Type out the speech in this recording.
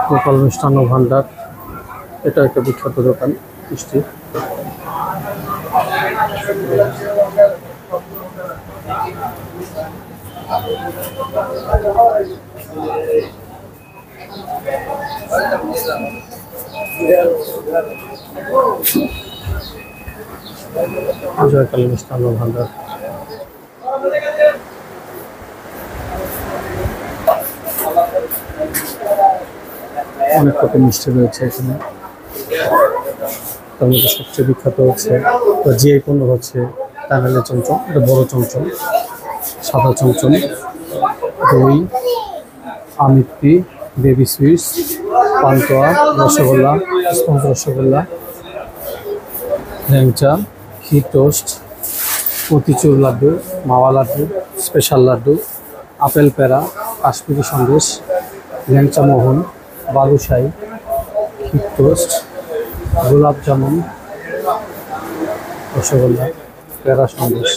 গোপাল মিষ্টান্ন ভান্ডার, এটা একটা বিখ্যাত দোকান মিষ্টি। জয়কালী মিষ্টান্ন ভান্ডার। অনেক রকম মিষ্টি রয়েছে এখানে, তার মধ্যে সবচেয়ে বিখ্যাত হচ্ছে যে কোনো হচ্ছে টাঙ্গাইলের চমচম, এটা বড় চমচম, সাদা চমচম, দই, আমিত্তি, baby sweets, pantua, rasgulla, sponge rasgulla, langcha, ঘি toast, motichoor laddu, mawa laddu, special laddu, apple peda, Kashmiri sandesh, langcha মোহন, বালুশাহী, ঘি টোস্ট, গোলাপ জামুন, রসগোল্লা, পেড়া সন্দেশ।